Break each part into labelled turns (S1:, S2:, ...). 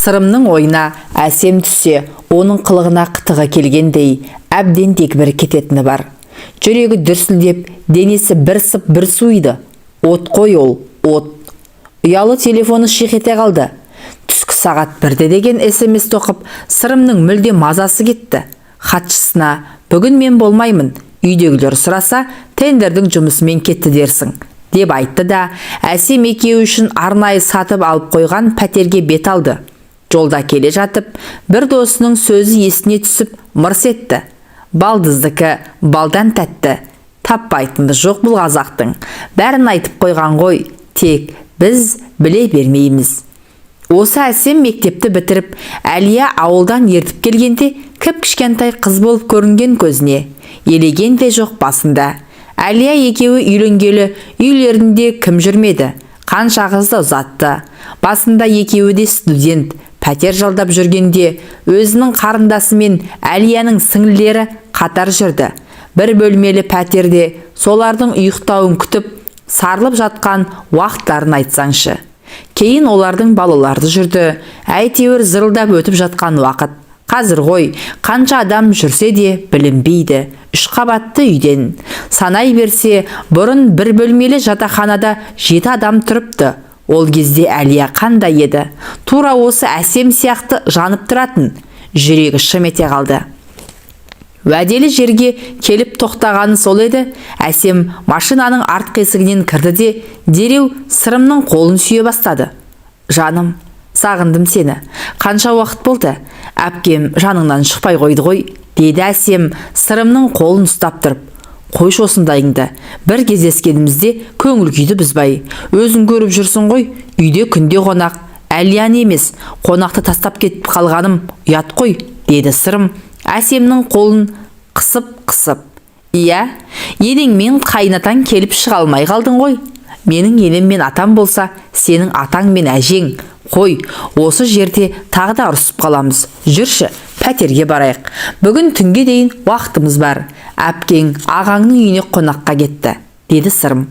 S1: Сырымның ойына әсем түссе, оның қылығына қытығы келгендей, әбден дегбірі кететіні бар. Жүрегі дүрсілдеп, денесі бір сып бір суиды. От қой ол, от. Ұялы телефоны шиқ ете қалды. Түскі сағат 1-де деген SMS тоқып, Сырымның мүлде мазасы кетті. Хатшысына, бүгін мен болмаймын, үйдегілер сұраса, тендердің жұмысымен кетті дерсің, деп айтты да, әсем екеуі үшін арнайы сатып алып қойған пәтерге бет алды. Жолда келе жатып, бір досының сөзі есіне түсіп, мырс етті. Балдыздікі балдан тәтті, таппайтынды жоқ бұл қазақтың. Бәрін айтып қойған ғой, тек біз біле бермейміз. Осы әсем мектепті бітіріп, Әлия ауылдан ертіп келгенде, кіп-кішкентай қыз болып көрінген көзіне. Елеген де жоқ басында. Әлия екеуі үйленгелі, үйлерінде кім жүрмеді, қанша қызды ұзатты. Басында екеуі де студент, пәтер жалдап жүргенде, өзінің қарындасымен Әлияның сіңлілері қатар жүрді. Бір бөлмелі пәтерде солардың ұйықтауын күтіп, сарылып жатқан уақыттарын айтсаңшы. Кейін олардың балаларды жүрді, әйтеуір зырылдап өтіп жатқан уақыт. Қазір ғой, қанша адам жүрсе де білінбейді. 3 қабатты үйден. Санай берсе, бұрын бір бөлмелі жатақханада 7 адам тұрыпты. Ол кезде Әлия қандай еді? Тура осы әсем сияқты жанып тұратын. Жүрегі шым ете қалды. Уәделі жерге келіп тоқтағаны сол еді. Әсем машинаның артқы есігінен кірді де, дереу Сырымның қолын сүйе бастады. Жаным, сағындым сені. Қанша уақыт болды? Әпкем жаныңнан шықпай қойды ғой, деді Әсем Сырымның қолын ұстап тұрып. Қойшы осындайыңды. Бір кездескенімізде көңіл күйді бұзбай. Өзің көріп жүрсің ғой, үйде күнде қонақ. Әлияны емес, қонақты тастап кетіп қалғаным ұят қой, деді Сырым Әсемнің қолын қысып. Иә, енеңмен қайнатаң келіп шыға алмай қалдың ғой. Менің енем мен атам болса, сенің атаң мен әжең. Қой, осы жерде тағы да ұрысып қаламыз. Жүрші, пәтерге барайық. Бүгін түнге дейін уақытымыз бар. Әпкең ағаңның үйіне қонаққа кетті, деді Сырым.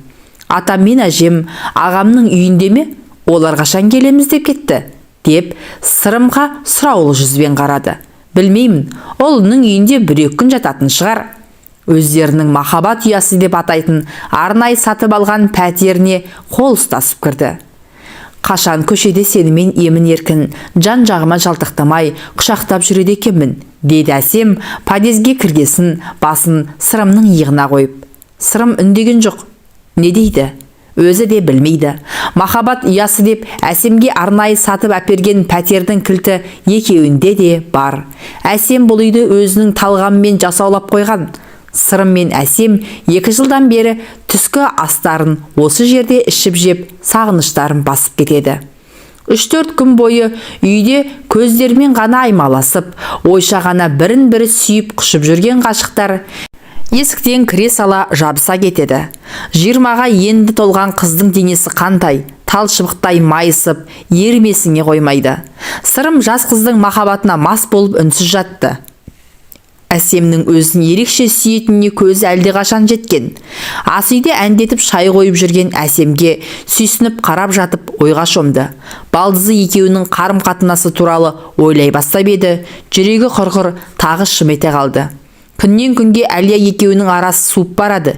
S1: Атам мен әжем ағамның үйінде ме? Олар қашан келеміз деп кетті, деп Сырымға сұраулы жүзбен қарады. Білмеймін, олының үйінде 1-2 күн жататын шығар. Өздерінің махаббат ұясы деп атайтын арнайы сатып алған пәтеріне қол ұстасып кірді. Қашан көшеде сенімен емін еркін, жан жағыма жалтақтамай құшақтап жүреді екенмін, деді Әсем подъезге кіргесін басын Сырымның иығына қойып. Сырым үндеген жоқ. Не дейді? Өзі де білмейді. Махаббат ұясы деп Әсемге арнайы сатып әперген пәтердің кілті екеуінде де бар. Әсем бұл үйді өзінің талғамымен жасаулап қойған. Сырым мен Әсем 2 жылдан бері түскі астарын осы жерде ішіп жеп, сағыныштарын басып кетеді. 3-4 күн бойы үйде көздермен ғана аймаласып, ойша ғана бірін-бірі сүйіп құшып жүрген ғашықтар есіктен кіре сала жабыса кетеді. 20-ға енді толған қыздың денесі қандай, талшыбықтай майысып, ермесіңе қоймайды. Сырым жас қыздың махаббатына мас болып үнсіз жатты. Әсемнің өзін ерекше сүйетініне көзі әлде қашан жеткен. Ас үйде әндетіп шай қойып жүрген Әсемге сүйсініп қарап жатып ойға шомды. Балдызы екеуінің қарым-қатынасы туралы ойлай бастап еді, жүрегі құрғыр тағы шым ете қалды. Күннен күнге Әлия екеуінің арасы суып барады.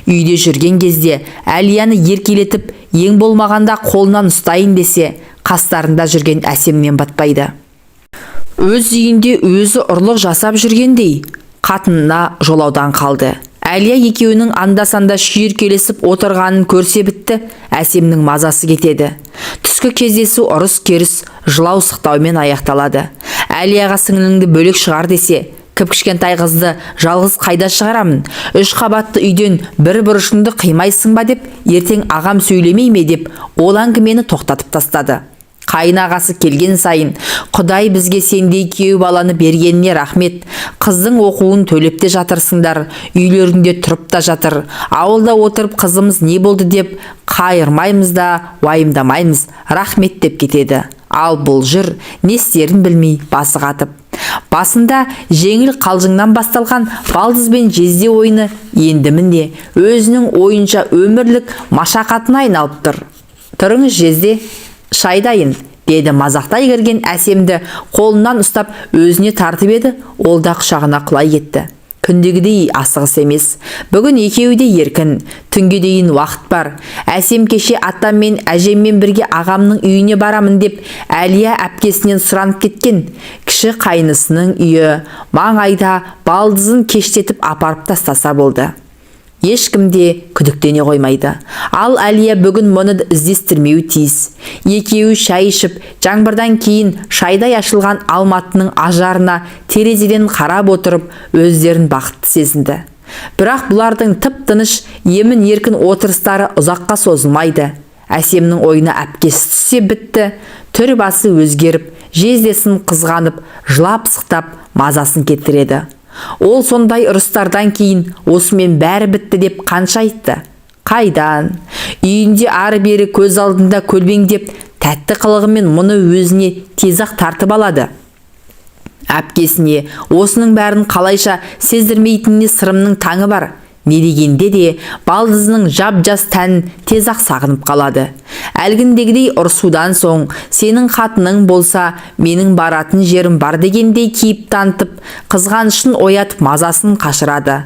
S1: Үйде жүрген кезде Әлияны еркелетіп, ең болмағанда қолынан ұстайын десе, қастарында жүрген Әсемнен батпайды. Өз үйінде өзі ұрлық жасап жүргендей, қатынына жолаудан қалды. Әлия екеуінің анда-санда шүйіркелесіп отырғанын көрсе бітті, Әсемнің мазасы кетеді. Түскі кездесу ұрыс-керіс, жылау-сықтаумен аяқталады. Әлияға сіңліңді бөлек шығар десе, кіп-кішкентай қызды жалғыз қайда шығарамын? 3 қабатты үйден бір бұрышыңды қимайсың ба деп, ертең ағам сөйлемей ме деп, ол әңгімені тоқтатып тастады. Қайнағасы келген сайын, Құдай бізге сендей күйеу баланы бергеніне рахмет. Қыздың оқуын төлеп те жатырсыңдар, үйлерінде тұрып та жатыр. Ауылда отырып қызымыз не болды деп қайырмаймыз да, уайымдамаймыз, рахмет деп кетеді. Ал бұл жүр, не істерін білмей басы қатып. Басында жеңіл қалжыңнан басталған балдыз бен жезде ойыны енді міне өзінің ойынша өмірлік машақатына айналып тұр. Тұрыңыз жезде, шай дайын, деді мазақтай кірген әсемді қолынан ұстап өзіне тартып еді, ол да құшағына құлай кетті. Күндегідей асығыс емес. Бүгін екеуі де еркін. Түнге дейін уақыт бар. Әсем кеше атаммен әжеммен бірге ағамның үйіне барамын деп Әлия әпкесінен сұранып кеткен. Кіші қайнысының үйі маңайда, балдызын кештетіп апарып тастаса болды. Ешкім де күдіктене қоймайды. Ал Әлия бүгін мұны іздестірмеуі тиіс. Екеуі шай ішіп, жаңбырдан кейін шайдай ашылған алматының ажарына терезеден қарап отырып, өздерін бақытты сезінді. Бірақ бұлардың тып-тыныш, емін-еркін отырыстары ұзаққа созылмайды. Әсемнің ойына әпкесі түссе бітті, түр басы өзгеріп, жездесін қызғанып, жылап-сықтап мазасын кетіреді. Ол сондай ұрыстардан кейін осымен бәрі бітті деп қанша айтты? Қайдан? Үйінде ары-бері көз алдында көлбеңдеп, тәтті қылығымен мұны өзіне тез-ақ тартып алады. Әпкесіне осының бәрін қалайша сездірмейтініне сырымның таңы бар. Не дегенде де балдызының жап-жас тәнін тез-ақ сағынып қалады. Әлгіндегідей ұрсудан соң сенің қатының болса, менің баратын жерім бар дегендей кейіп танытып, қызғанышын оятып мазасын қашырады.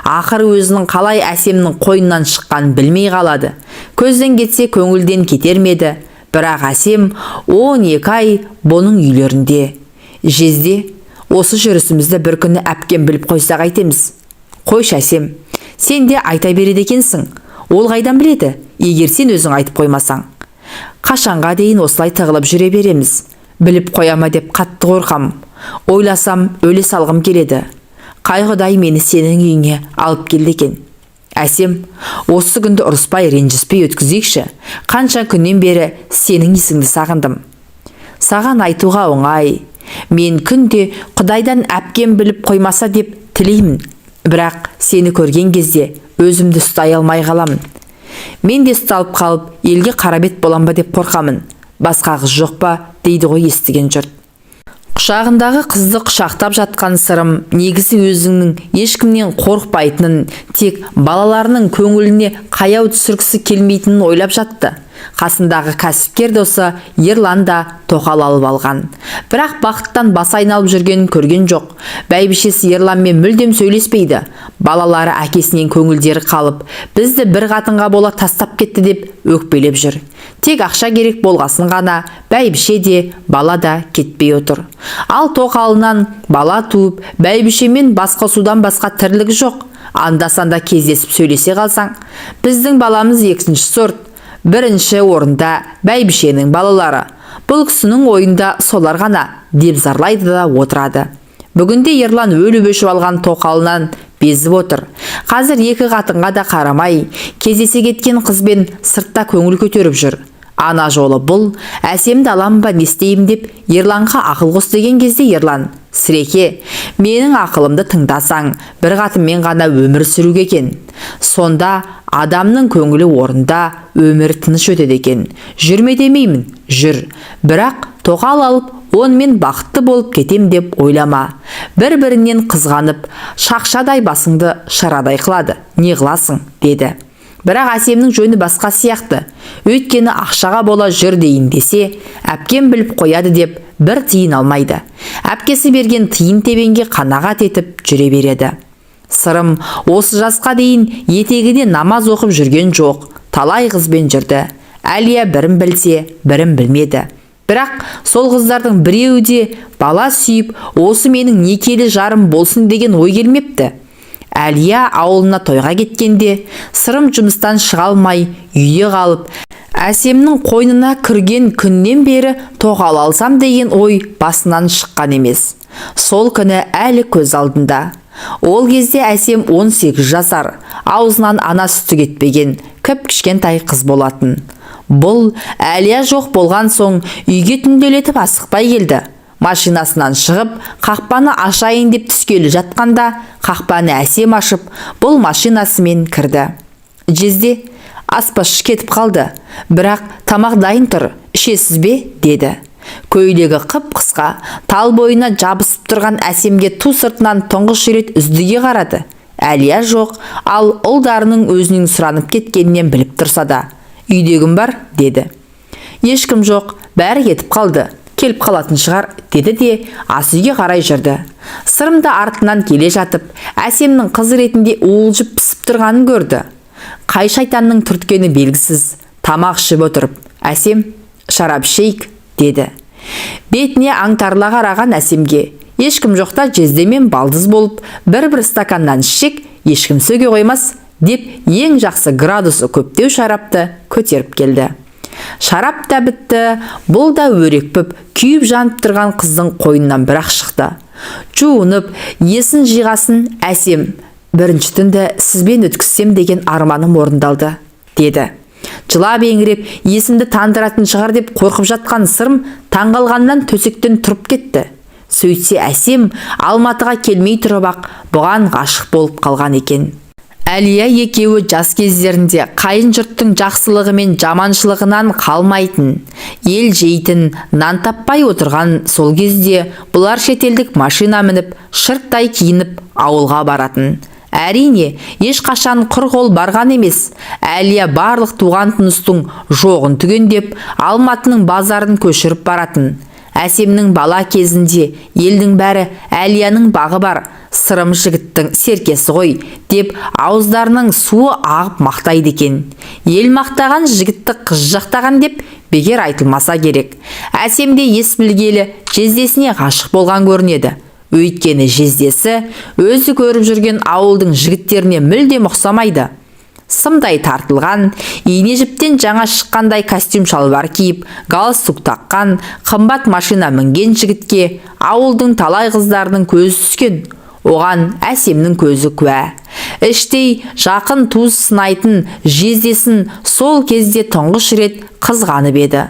S1: Ақыры өзінің қалай әсемнің қойнынан шыққанын білмей қалады. Көзден кетсе көңілден кетер ме еді. Бірақ әсем 12 ай бұның үйлерінде. Жезде, осы жүрісімізді бір күні әпкем біліп қойса қайтеміз? Қойшы әсем, сен де айта береді екенсің. Ол қайдан біледі, егер сен өзің айтып қоймасаң? Қашанға дейін осылай тығылып жүре береміз? Біліп қояма деп қатты қорқам. Ойласам, өле салғым келеді. Қай Құдай мені сенің үйіңе алып келді екен. Әсем, осы күнді ұрыспай, ренжіспей өткізейікші. Қанша күннен бері сенің есіңді сағындым. Саған айтуға оңай. Мен күнде Құдайдан әпкем біліп қоймаса деп тілеймін. Бірақ сені көрген кезде өзімді ұстай алмай қаламын. Мен де ұсталып қалып, елге қарабет болам ба деп қорқамын. Басқа қыз жоқ па, дейді ғой естіген жұрт. Құшағындағы қызды құшақтап жатқан сырым негізі өзіңнің ешкімнен қорықпайтынын, тек балаларының көңіліне қаяу түсіргісі келмейтінін ойлап жатты. Қасындағы кәсіпкер досы Ерлан да тоқал алып алған. Бірақ бақыттан бас айналып жүргенін көрген жоқ. Бәйбішесі Ерланмен мүлдем сөйлеспейді. Балалары әкесінен көңілдері қалып, бізді бір қатынға бола тастап кетті деп өкпелеп жүр. Тек ақша керек болғасын ғана бәйбіше де, бала да кетпей отыр. Ал тоқалынан бала туып, бәйбішемен басқосудан басқа тірлігі жоқ. Анда-санда кездесіп сөйлесе қалсаң, біздің баламыз екінші сорт. Бірінші орында бәйбішенің балалары. Бұл кісінің ойында солар ғана деп зарлайды да отырады. Бүгінде Ерлан өліп өшіп алған тоқалынан безіп отыр. Қазір екі қатынға да қарамай, кездесе кеткен қызбен сыртта көңіл көтеріп жүр. Ана жолы бұл, әсемді алам ба не істеймін деп Ерланға ақыл қос деген кезде Ерлан: Сіреке, менің ақылымды тыңдасаң, бір қатынмен ғана өмір сүруге екен. Сонда адамның көңілі орында, өмір тыныш өтеді екен. Жүрме демеймін, жүр. Бірақ тоқал алып, онымен бақытты болып кетем деп ойлама. Бір-бірінен қызғанып, шақшадай басыңды шарадай қылады. Не қыласың, деді. Бірақ әсемнің жөні басқа сияқты. Өйткені ақшаға бола жүр дейін десе, әпкем біліп қояды деп бір тиын алмайды. Әпкесі берген тиын тебенге қанағат етіп жүре береді. Сырым осы жасқа дейін етегіне намаз оқып жүрген жоқ. Талай қызбен жүрді. Әлия бірін білсе, бірін білмеді. Бірақ сол қыздардың біреуі де бала сүйіп, осы менің некелі жарым болсын деген ой келмепті. Әлия ауылына тойға кеткенде, сырым жұмыстан шыға алмай үйде қалып, әсемнің қойнына кірген күннен бері тоқал алсам деген ой басынан шыққан емес. Сол күні әлі көз алдында. Ол кезде әсем 18 жасар, аузынан ана сүті кетпеген, кіп-кішкентай қыз болатын. Бұл Әлия жоқ болған соң үйге түнделетіп асықпай келді. Машинасынан шығып, қақпаны ашайын деп түскелі жатқанда, қақпаны әсем ашып, бұл машинасымен кірді. Жезде, аспазшы кетіп қалды, бірақ тамақ дайын тұр, ішесіз бе, деді. Көйлегі қып-қысқа, тал бойына жабысып тұрған әсемге ту сыртынан тұңғыш рет үздіге қарады. Әлия жоқ, ал ұлдарының өзінің сұранып кеткенінен біліп тұрса да. Үйдегім бар, деді. Ешкім жоқ, бәрі кетіп қалды. Келіп қалатын шығар, деді де ас үйге қарай жүрді. Сырым да артынан келе жатып, Әсемнің қыз ретінде уылжып пісіп тұрғанын көрді. Қай шайтанның түрткені белгісіз, тамақ ішіп отырып, Әсем, шарап ішейік, деді. Бетіне аңтарыла қараған Әсемге ешкім жоқта жездемен балдыз болып, бір стаканнан ішсек, ешкім сөге қоймас, деп ең жақсы градусы көптеу шарапты көтеріп келді. Шарап та бітті, бұл да өрекпіп, күйіп жанып тұрған қыздың қойнынан бірақ шықты. Жуынып, есін жиғасын Әсем, бірінші түнді сізбен өткізсем деген арманым орындалды, деді. Жылап еңіреп, есімді тандыратын шығар деп қорқып жатқан Сырым таңғалғаннан төсектен тұрып кетті. Сөйтсе Әсем Алматыға келмей тұрып ақ бұған ғашық болып қалған екен. Әлия екеуі жас кездерінде қайын жұрттың жақсылығы мен жаманшылығынан қалмайтын, ел жейтін, нан таппай отырған сол кезде бұлар шетелдік машина мініп, шырттай киініп ауылға баратын. Әрине, ешқашан құр қол барған емес. Әлия барлық туған тұныстың жоғын түгендеп, Алматының базарын көшіріп баратын. Әсемнің бала кезінде елдің бәрі Әлияның бағы бар, Сырым жігіттің серкесі ғой, деп ауыздарының суы ағып мақтайды екен. Ел мақтаған жігітті қыз жақтаған деп бекер айтылмаса керек. Әсем де ес білгелі жездесіне ғашық болған көрінеді. Өйткені жездесі өзі көріп жүрген ауылдың жігіттеріне мүлдем ұқсамайды. Сымдай тартылған, ине жіптен жаңа шыққандай костюм шалбар киіп, галстук таққан, қымбат машина мінген жігітке ауылдың талай қыздарының көзі түскен. Оған Әсемнің көзі куә. Іштей жақын туыс сынайтын жездесін сол кезде тұңғыш рет қызғанып еді.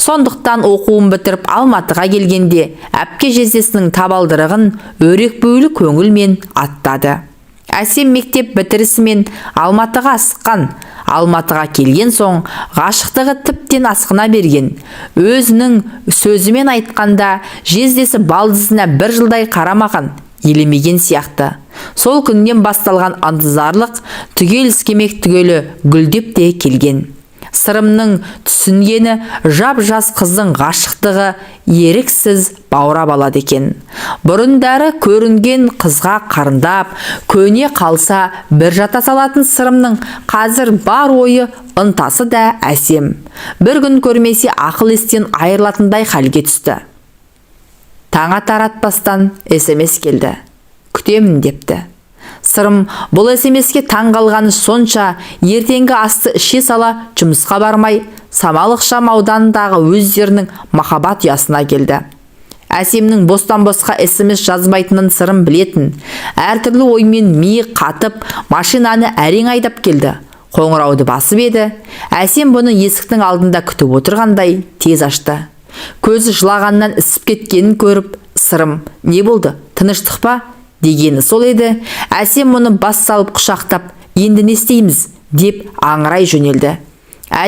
S1: Сондықтан оқуын бітіріп Алматыға келгенде әпке жездесінің табалдырығын өрек бөлі көңілмен аттады. Әсем мектеп бітірісімен Алматыға асыққан. Алматыға келген соң ғашықтығы тіптен асқына берген. Өзінің сөзімен айтқанда жездесі балдызына бір жылдай қарамаған, елемеген сияқты. Сол күннен басталған антызарлық түгел іскемек түгелі гүлдеп те келген. Сырымның түсінгені жап-жас қыздың ғашықтығы еріксіз баурап алады екен. Бұрындары көрінген қызға қарындап, көне қалса бір жата салатын Сырымның қазір бар ойы, ынтасы да Әсем. Бір күн көрмесе ақыл естен айырылатындай халге түсті. Таң таратпастан SMS келді. Күтемін депті. Сырым бұл SMS-ке таң қалғаны сонша, ертеңгі асты іше сала жұмысқа бармай, Самалық Шам ауданындағы өздерінің махаббат ұясына келді. Әсемнің бостан-босқа SMS жазбайтынын Сырым білетін. Әртүрлі оймен миы қатып, машинаны әрең айдап келді. Қоңырауды басып еді. Әсем бұны есіктің алдында күтіп отырғандай тез ашты. Көзі жылағаннан ісіп кеткенін көріп, Сырым, не болды, тыныштық па? Дегені сол еді. Әсем мұны бас салып құшақтап, енді не істейміз, деп аңырай жөнелді.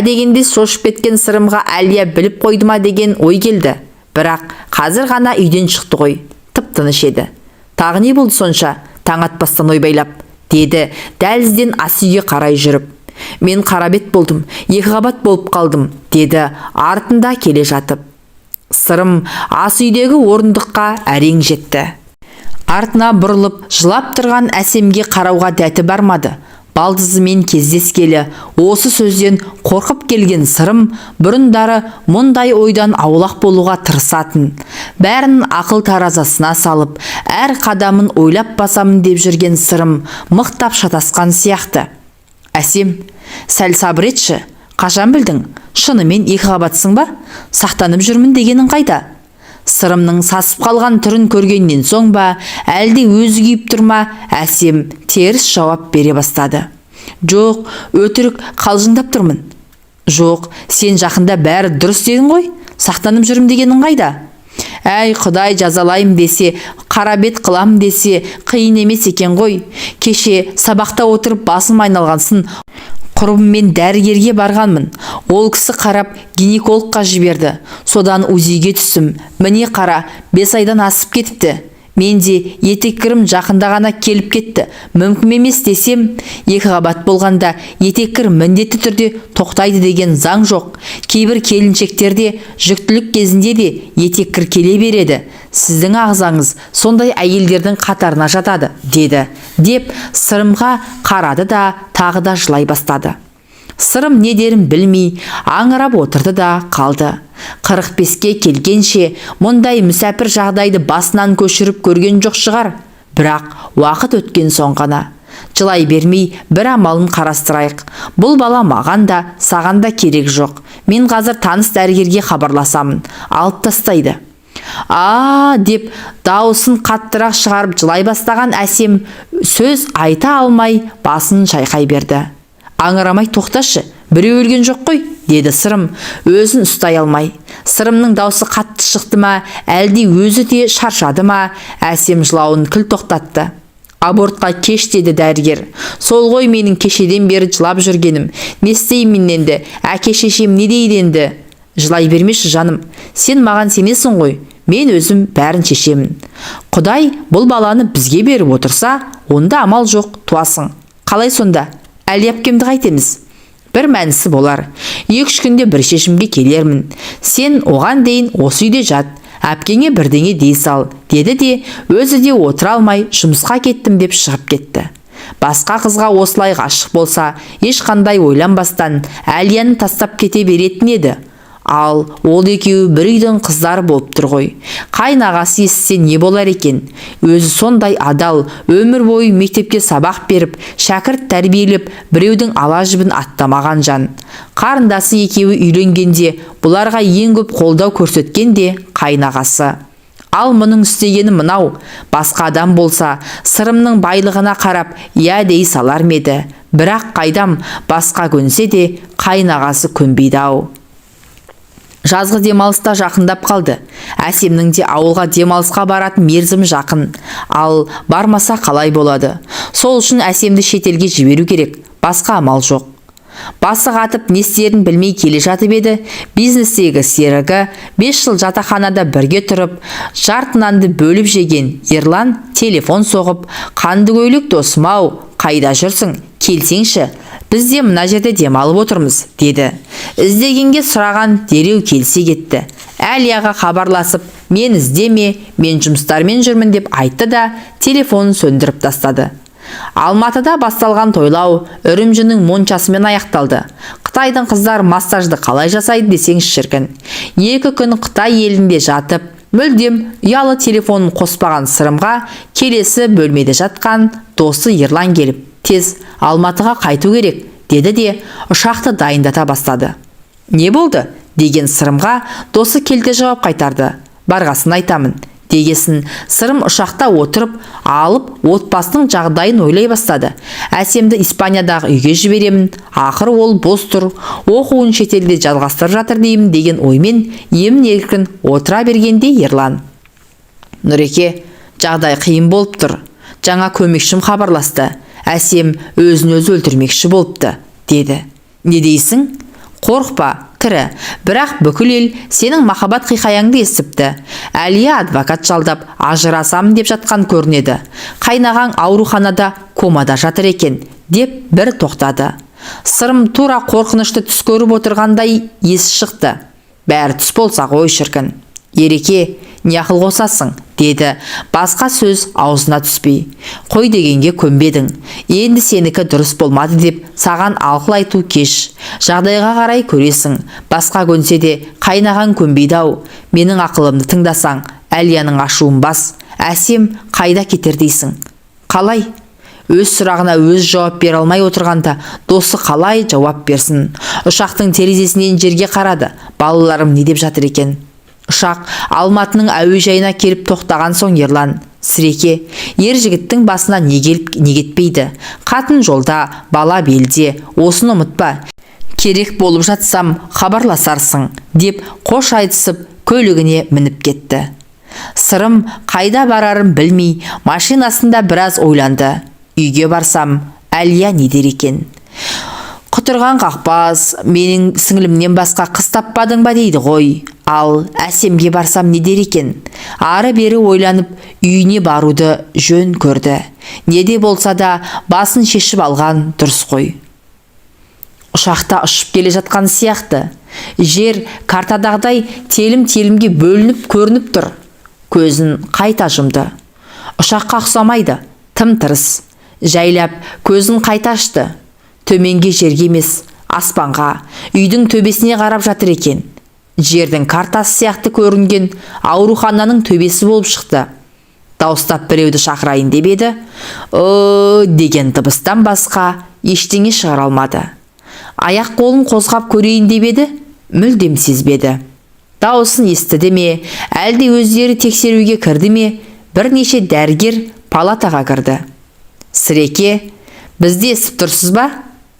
S1: Дегенде шошып кеткен Сырымға Әлия біліп қойды ма деген ой келді. Бірақ қазір ғана үйден шықты ғой, тып-тыныш еді. Тағы не болды сонша, таң атпастан ойбайлап, деді дәлізден ас үйге қарай жүріп. Мен қарабет болдым, екі қабат болып қалдым, деді артында келе жатып. Сырым ас үйдегі орындыққа әрең жетті. Артына бұрылып жылап тұрған Әсемге қарауға дәті бармады. Балдызымен кездескелі осы сөзден қорқып келген Сырым бұрындары мұндай ойдан аулақ болуға тырысатын. Бәрін ақыл таразасына салып, әр қадамын ойлап басамын деп жүрген Сырым мықтап шатасқан сияқты. Әсем, сәл сабыр етші, қашан білдің? Шынымен екі қабатсың ба? Сақтанып жүрмін дегенің қайда? Сырымның сасып қалған түрін көргеннен соң ба, әлде өзі күйіп тұрма, Әсем теріс жауап бере бастады. Жоқ, өтірік қалжыңдап тұрмын. Жоқ, сен жақында бәрі дұрыс дедің ғой, сақтанып жүрім дегенің қайда? Әй, Құдай жазалайым десе, қарабет қылам десе, қиын емес екен ғой. Кеше сабақта отырып басым айналғансын, құрбыммен дәрігерге барғанмын. Ол кісі қарап гинекологқа жіберді. Содан УЗИге түстім. Міне қара, 5 айдан асып кетіпті. Менде етеккірім жақында ғана келіп кетті. Мүмкін емес десем, 2 қабат болғанда етеккір міндетті түрде тоқтайды деген заң жоқ. Кейбір келіншектерде жүктілік кезінде де етеккір келе береді. Сіздің ағзаңыз сондай әйелдердің қатарына жатады, деді. Деп Сырымға қарады да тағы да жылай бастады. Сырым не дерін білмей, аңырап отырды да қалды. 45-ке келгенше мұндай мүсәпір жағдайды басынан көшіріп көрген жоқ шығар. Бірақ уақыт өткен соң ғана. Жылай бермей бір амалын қарастырайық. Бұл бала маған да, саған да керек жоқ. Мен қазір таныс дәрігерге хабарласамын. Алып тастайды. Деп дауысын қаттырақ шығарып жылай бастаған Әсем сөз айта алмай басын шайқай берді. Аңырамай тоқташы, біреу өлген жоқ қой, деді Сырым, өзін ұстай алмай. Сырымның даусы қатты шықты ма, әлде өзі де шаршады ма? Әсем жылауын кіл тоқтатты. Абортқа кеш, деді дәрігер. Сол ғой менің кешеден бері жылап жүргенім. Не істеймін енді? Әке шешем не дейді енді? Жылай бермеші жаным. Сен маған сенесің ғой. Мен өзім бәрін шешемін. Құдай бұл баланы бізге беріп отырса, онда амал жоқ, туасың. Қалай сонда? Әли әпкемді қайтеміз? Бір мәнісі болар. 2-3 күнде бір шешімге келермін. Сен оған дейін осы үйде жат. Әпкеңе бірдеңе дей сал, деді де өзі де отыра алмай жұмысқа кеттім деп шығып кетті. Басқа қызға осылай ғашық болса, ешқандай ойланбастан Әлияны тастап кете беретін еді. Ал ол екеуі бір үйдің қыздары болып тұр ғой. Қайнағасы естісе не болар екен? Өзі сондай адал, өмір бойы мектепке сабақ беріп, шәкірт тәрбиелеп, біреудің ала жібін аттамаған жан. Қарындасы екеуі үйленгенде бұларға ең көп қолдау көрсеткен де қайнағасы. Ал мұның істегені мынау. Басқа адам болса, Сырымның байлығына қарап, я дей салар ма еді. Бірақ қайдам, басқа көнсе де қайнағасы көнбейді-ау. Жазғы демалыста жақындап қалды. Әсемнің де ауылға демалысқа баратын мерзім жақын. Ал бармаса қалай болады? Сол үшін Әсемді шетелге жіберу керек. Басқа амал жоқ. Басы қатып не істерін білмей келе жатып еді, бизнестегі серігі 5 жыл жатақханада бірге тұрып, жартынанды бөліп жеген Ерлан телефон соғып, қанды көйлек досым-ау, қайда жүрсің? Келсеңші, біз де мына жерде демалып отырмыз, деді. Іздегенге сұраған дереу келсе кетті. Әлияға хабарласып, мен іздеме, мен жұмыстармен жүрмін деп айтты да телефонын сөндіріп тастады. Алматыда басталған тойлау Үрімжінің моншасымен аяқталды. Қытайдың қыздар массажды қалай жасайды десең шіркін. 2 күн Қытай елінде жатып, мүлдем ұялы телефонын қоспаған Сырымға келесі бөлмеде жатқан досы Ерлан келіп, тез Алматыға қайту керек, деді де ұшақты дайындата бастады. Не болды? Деген Сырымға досы келте жауап қайтарды. Барғасын айтамын. Дегесін Сырым ұшақта отырып, алып, отбасының жағдайын ойлай бастады. Әсемді Испаниядағы үйге жіберемін, ақыры ол бос тұр, оқуын шетелде жалғастырып жатыр деймін деген оймен емін-еркін отыра бергенде Ерлан: Нұреке, жағдай қиын болып тұр. Жаңа көмекшім хабарласты. Әсем өзін-өзі өлтірмекші болыпты, деді. Не дейсің? Қорқпа, кірі. Бірақ бүкіл ел сенің махаббат хикаяңды естіпті. Әлия адвокат жалдап ажырасамын деп жатқан көрінеді. Қайнағаң ауруханада комада жатыр екен, деп бір тоқтады. Сырым тура қорқынышты түс көріп отырғандай есі шықты. Бәрі түс болса ғой шіркін. Ереке, не ақыл қосасың, деді басқа сөз аузына түспей. Қой дегенге көнбедің. Енді сенікі дұрыс болмады деп саған ақыл айту кеш. Жағдайға қарай көресің. Басқа көнсе де қайнаған көнбейді-ау. Менің ақылымды тыңдасаң, Әлияның ашуын бас. Әсем қайда кетер дейсің? Қалай? Өз сұрағына өз жауап бере алмай отырғанда досы қалай жауап берсін? Ұшақтың терезесінен жерге қарады. Балаларым не деп жатыр екен? Ұшақ Алматының әуежайына келіп тоқтаған соң Ерлан: Сіреке, ер жігіттің басына не кетпейді. Қатын жолда, бала белде, осыны ұмытпа. Керек болып жатсам хабарласарсың, деп қош айтысып көлігіне мініп кетті. Сырым қайда барарын білмей, машинасында біраз ойланды. Үйге барсам, Әлия не дер екен? Құтырған қақпас, менің сіңілімнен басқа қыз таппадың ба дейді ғой. Ал Әсемге барсам не дер екен? ары-бері ойланып үйіне баруды жөн көрді. Не де болса да басын шешіп алған дұрыс қой. Ұшақта ұшып келе жатқан сияқты. Жер картадағыдай телім-телімге бөлініп көрініп тұр. Көзін қайта жұмды. Ұшаққа ұқсамайды, тым-тырыс. Жайлап көзін қайта ашты. Төменге жерге емес, аспанға, үйдің төбесіне қарап жатыр екен. Жердің картасы сияқты көрінген аурухананың төбесі болып шықты. Дауыстап біреуді шақырайын деп еді, деген дыбыстан басқа ештеңе шығара алмады. Аяқ қолын қозғап көрейін деп еді, мүлдем сезбеді. Дауысын естіді ме, әлде өздері тексеруге кірді ме, бірнеше дәрігер палатаға кірді. Сіреке, бізде естіп тұрсыз ба?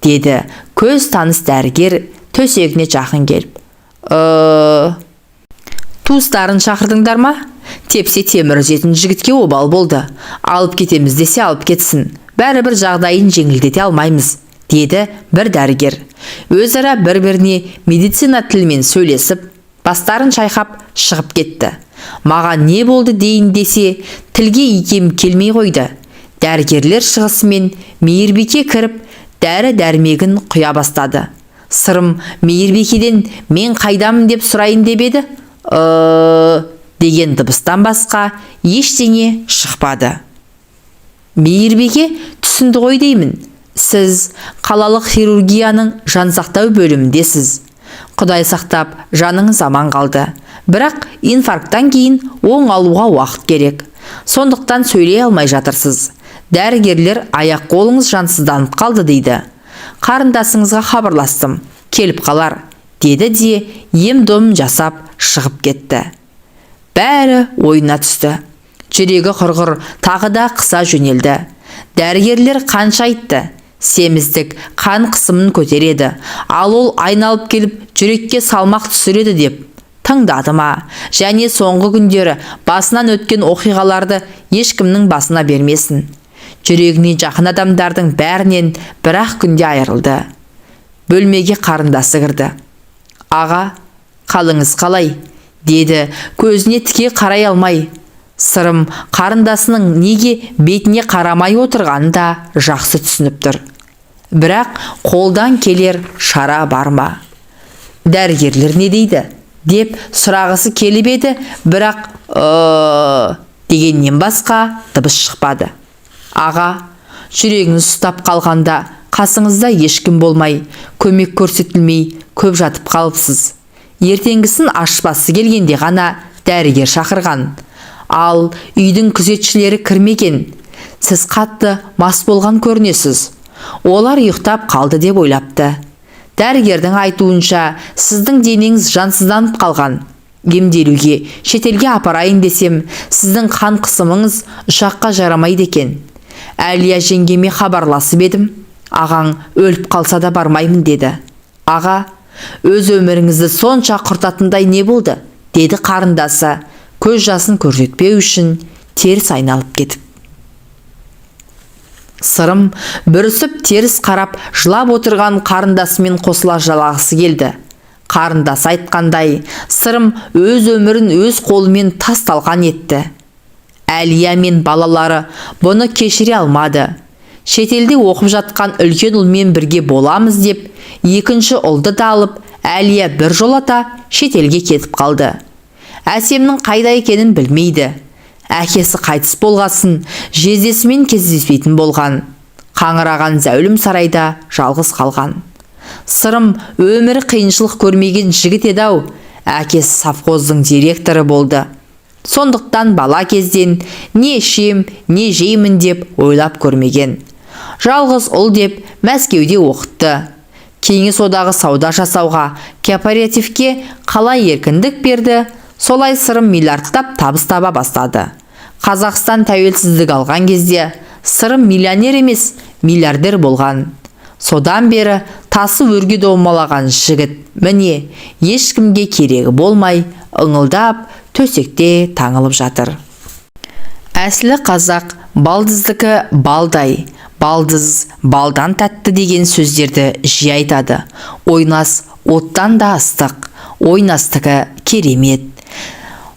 S1: Деді көз таныс дәрігер төсегіне жақын келіп. Туыстарын шақырдыңдар ма? Тепсе темір үзетін жігітке обал болды. Алып кетеміз десе алып кетсін. Бәрібір жағдайын жеңілдете алмаймыз, деді бір дәрігер. Өзара бір-біріне медицина тілімен сөйлесіп, бастарын шайқап шығып кетті. Маған не болды дейін десе, тілге икем келмей қойды. Дәрігерлер шығысымен Мейірбике кіріп, дәрі-дәрмегін құя бастады. Сырым Мейірбикеден мен қайдамын деп сұрайын деп еді, деген дыбыстан басқа ештеңе шықпады. Мейірбике түсінді ғой деймін. Сіз қалалық хирургияның жансақтау бөліміндесіз. Құдай сақтап, жаныңыз аман қалды. Бірақ инфаркттан кейін оң алуға уақыт керек. Сондықтан сөйлей алмай жатырсыз. Дәрігерлер аяқ қолыңыз жансызданып қалды дейді. Қарындасыңызға хабарластым, келіп қалар, деді де ем-домын жасап шығып кетті. Бәрі ойына түсті. Жүрегі құрғыр тағы да қыса жөнелді. Дәрігерлер қанша айтты, семіздік қан қысымын көтереді, ал ол айналып келіп жүрекке салмақ түсіреді деп. Тыңдады ма? Және соңғы күндері басынан өткен оқиғаларды ешкімнің басына бермесін. Жүрегіне жақын адамдардың бәрінен бір-ақ күнде айырылды. Бөлмеге қарындасы кірді. Аға, қалыңыз қалай? Деді көзіне тіке қарай алмай. Сырым қарындасының неге бетіне қарамай отырғанын да жақсы түсініп тұр. Бірақ қолдан келер шара бар ма? Дәрігерлер не дейді? Деп сұрағысы келіп еді, бірақ дегеннен басқа дыбыс шықпады. Аға, жүрегіңіз ұстап қалғанда, қасыңызда ешкім болмай, көмек көрсетілмей, көп жатып қалыпсыз. Ертеңгісін ашпасы келгенде ғана дәрігер шақырған. Ал үйдің күзетшілері кірмеген. Сіз қатты мас болған көрінесіз. Олар ұйықтап қалды деп ойлапты. Дәрігердің айтуынша, сіздің денеңіз жансызданып қалған. Емделуге, шетелге апарайын десем, сіздің қан қысымыңыз ұшаққа жарамайды екен. Әлия жеңгеме хабарласып едім. Ағаң өліп қалса да бармаймын деді. Аға, өз өміріңізді сонша құртатындай не болды? Деді қарындасы, көз жасын көрсетпеу үшін теріс айналып кетіп. Сырым бүрісіп теріс қарап жылап отырған қарындасымен қосыла жалағысы келді. Қарындас айтқандай, Сырым өз өмірін өз қолымен тас-талқан етті. Әлия мен балалары бұны кешіре алмады. Шетелде оқып жатқан үлкен ұлмен бірге боламыз деп, екінші ұлды да алып, Әлия бір жолата шетелге кетіп қалды. Әсемнің қайда екенін білмейді. Әкесі қайтыс болғасын, жездесімен кездеспейтін болған. Қаңыраған зәулім сарайда жалғыз қалған. Сырым өмірі қиыншылық көрмеген жігіт еді-ау. Әкесі совхоздың директоры болды. Сондықтан бала кезден не ішем, не жеймін деп ойлап көрмеген. Жалғыз ұл деп Мәскеуде оқытты. Кеңес одағы сауда жасауға, кооперативке қалай еркіндік берді, солай Сырым миллиардтап табыс таба бастады. Қазақстан тәуелсіздік алған кезде Сырым миллионер емес, миллиардер болған. Содан бері тасы өрге домалаған жігіт, міне, ешкімге керегі болмай, ыңылдап, төсекте таңылып жатыр. Әсілі қазақ балдыздікі балдай, балдыз балдан тәтті деген сөздерді жиі айтады. Ойнас оттан да ыстық, ойнастығы керемет.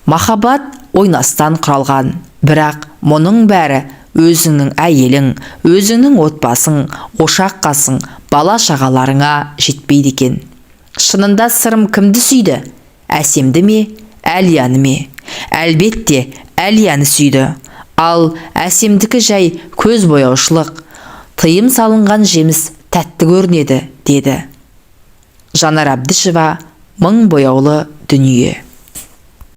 S1: Махаббат ойнастан құралған. Бірақ мұның бәрі өзіңнің әйелің, өзіңнің отбасың, ошақ-қасың, бала-шағаларыңа жетпейді екен. Шынында сырым кімді сүйді? Әсемді ме, Әлияны ме? Әлбетте, Әлияны сүйді. Ал Әсемдікі жай көз бояушылық, тыйым салынған жеміс тәтті көрінеді, деді. Жанар Әбдішева, Мың бояулы дүние.